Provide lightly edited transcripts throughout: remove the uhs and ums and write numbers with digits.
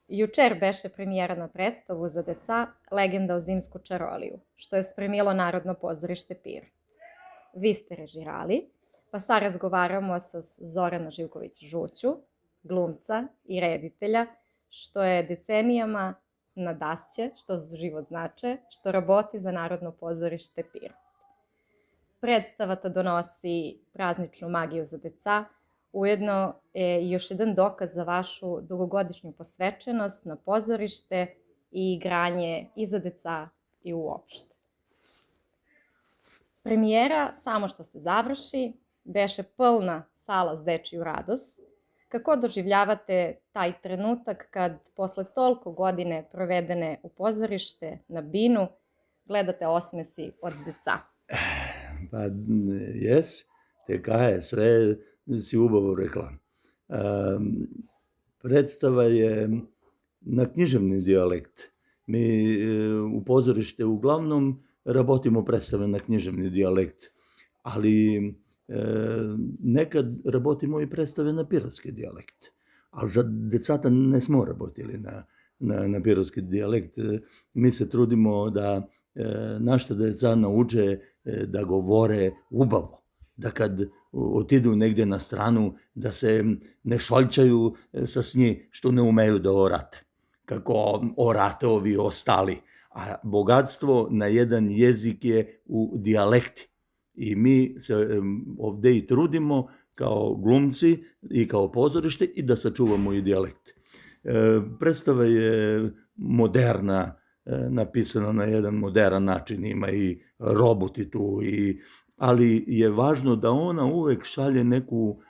Jučer beše premijera na predstavu za deca Legenda o zimsku čaroliju, što je spremilo Narodno pozorište Pirot. Vi ste režirali, pa sad razgovaramo sa Zorana Živković-Žuću, glumca i reditelja, što je decenijama nadasće, što život znače, što raboti za Narodno pozorište Pirot. Predstava ta donosi prazničnu magiju za deca, ujedno je još jedan dokaz za vašu dugogodišnju posvećenost na pozorište i igranje i za deca i uopšte. Premijera, samo što se završi, beše polna sala s dečiju radost. Kako doživljavate taj trenutak kad posle toliko godine provedene u pozorište na binu gledate osmesi od deca? Pa jes, te kaje, sve si ubovo rekla. Predstava je na književni dijalekt. Mi u pozorište uglavnom rabotimo predstave na književni dijalekt, ali nekad rabotimo i predstave na pirotski dijalekt. Ali za decata ne smo rabotili na pirotski dijalekt. Mi se trudimo da naša deca nauče da govore ubavo, da kad otidu negdje na stranu, da se ne šoljčaju sa snji što ne umeju da orate, kako orate ovi ostali. A bogatstvo na jedan jezik je u dijalekti. I mi se ovdje i trudimo kao glumci i kao pozorište i da sačuvamo i dijalekt. Predstava je moderna, napisana na jedan moderan način, ima i roboti tu, ali je važno da ona uvek šalje neku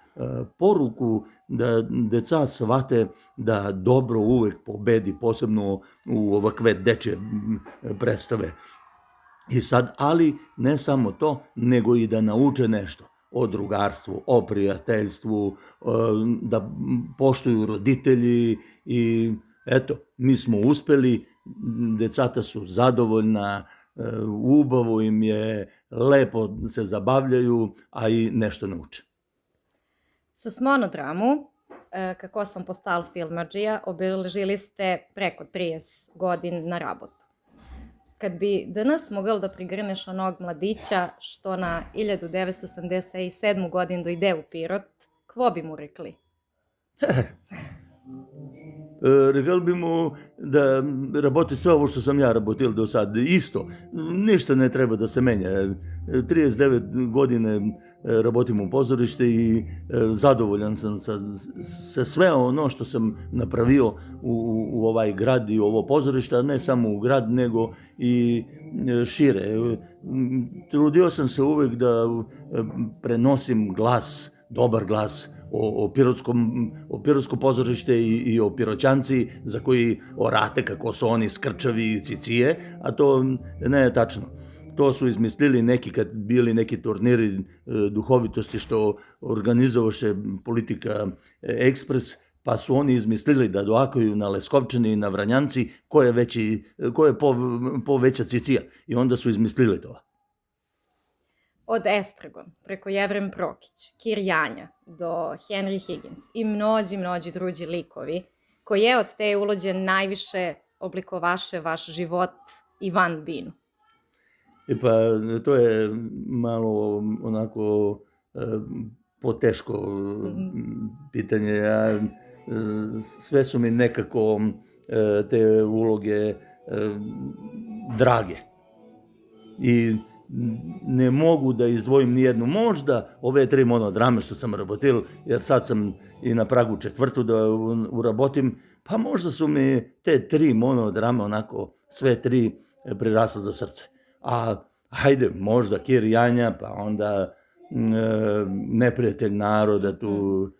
poruku da deca shvate da dobro uvek pobedi, posebno u ovakve dečje predstave. I sad, ali ne samo to, nego i da nauče nešto o drugarstvu, o prijateljstvu, da poštuju roditelji i eto, mi smo uspeli, decata su zadovoljna, ubavo im je, lepo se zabavljaju, a i nešto nauče. Sa Monodramu, kako sam postal filmadžija, obeležili ste preko 30 godin na rabotu. Kad bi danas mogel da prigrneš onog mladića što na 1987. godin dojde u Pirot, kvo bi mu rekli? Rekli bi mu da raboti sve ovo što sam ja rabotil do sad, isto. Ništa ne treba da se menja. 39 godine rabotim u pozorište i zadovoljan sam sa sve ono što sam napravio u ovaj grad i ovo pozorište, a ne samo u grad, nego i šire. Trudio sam se uvek da prenosim glas, dobar glas, o pirotsko pozorište i o piroćanci za koji orate kako su oni skrčavi i cicije, a to ne je tačno. To su izmislili neki kad bili neki turniri duhovitosti što organizovaše Politika Ekspres, pa su oni izmislili da doakaju na Leskovčani i na Vranjanci ko je veća cicija i onda su izmislili to. Od Estragon, preko Jevrem Prokić, Kir Janja do Henry Higgins i mnođi drugi likovi, koji je od te ulođe najviše oblikovaše vaš život i van binu? Pa to je malo onako poteško pitanje. Sve su mi nekako te uloge drage. I ne mogu da izdvojim nijednu. Možda ove 3 monodrame što sam rabotil, jer sad sam i na pragu 4. da urabotim, pa možda su mi te 3 monodrame onako sve 3 prirasle za srce. A hajde, možda Kir Janja, pa onda Neprijatelj naroda tu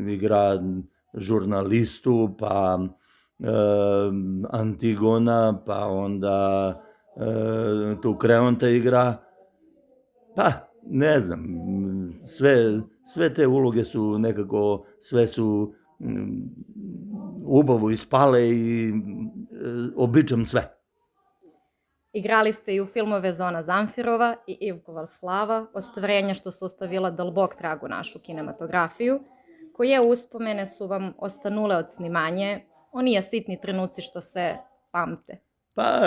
igra žurnalistu, pa Antigona, pa onda tu Kreonta igra, pa ne znam, sve te uloge su nekako, sve su ubavo ispale i običam sve. Igrali ste i u filmove Zona Zamfirova i Ivkova slava, ostvarenja što su ostavila dalbok tragu našu kinematografiju, koje uspomene su vam ostanule od snimanje Oni sitni trenuci što se pamte. Pa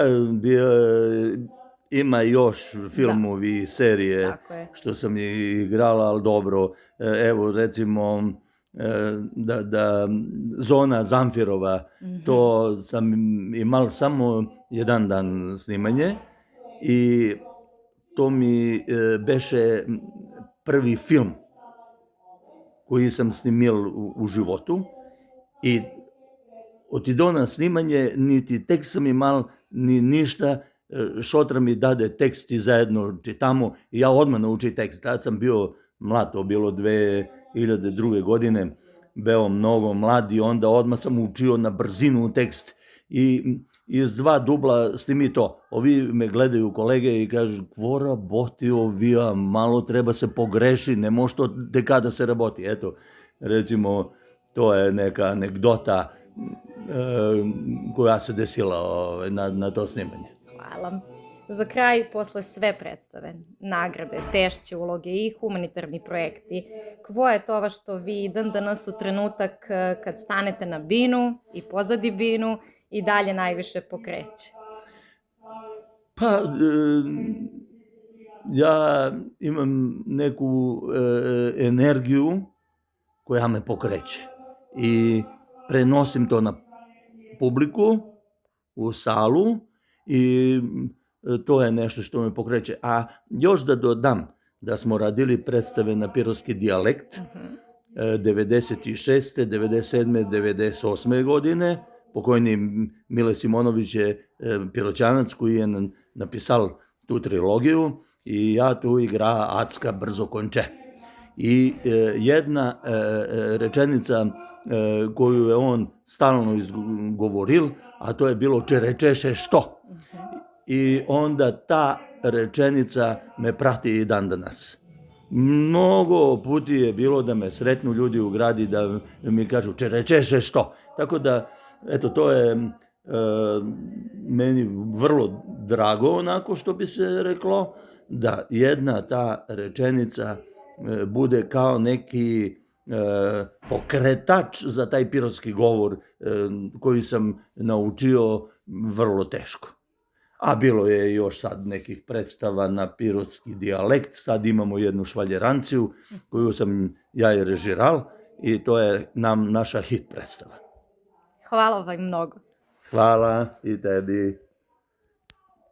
ima još filmovi i serije Tako je. što sam igrala, ali dobro. Evo recimo da Zona Zamfirova, to sam imao samo jedan dan snimanje i to mi beše prvi film koji sam snimil u životu i otido na snimanje, niti tekst sam imal, ni ništa, Šotra mi dade tekst i zajedno čitamo i ja odmah nauči tekst. Tad sam bio mlad, to bilo 2002. godine, bio mnogo mlad i onda odmah sam učio na brzinu tekst i iz 2 dubla snimi to. Ovi me gledaju kolege i kažu, kvora boti ovija, malo treba se pogreši, ne može to dekada se raboti. Eto, recimo, to je neka anegdota koja se desila na to snimanje. Hvala. Za kraj, posle sve predstave, nagrade, tešće uloge i humanitarni projekti, kvo je to što vi dan danas u trenutak kad stanete na binu i pozadi binu i dalje najviše pokreće? Pa, ja imam neku energiju koja me pokreće i prenosim to na publiku, u salu i to je nešto što me pokreće. A još da dodam da smo radili predstave na pirotski dijalekt 96. 97. 98. godine. Pokojni Mile Simonović je Piroćanac koji je napisal tu trilogiju i ja tu igra Acka brzo konče. I jedna rečenica koju je on stalno izgovoril, a to je bilo čerečeše što. I onda ta rečenica me prati i dan danas. Mnogo puti je bilo da me sretnu ljudi u gradi da mi kažu čerečeše što. Tako da, eto, to je meni vrlo drago, onako što bi se reklo, da jedna ta rečenica bude kao neki pokretač za taj pirotski govor koji sam naučio vrlo teško. A bilo je još sad nekih predstava na pirotski dijalekt, sad imamo jednu švaljeranciju koju sam ja i režiral i to je naša hit predstava. Hvala vam mnogo. Hvala i tebi.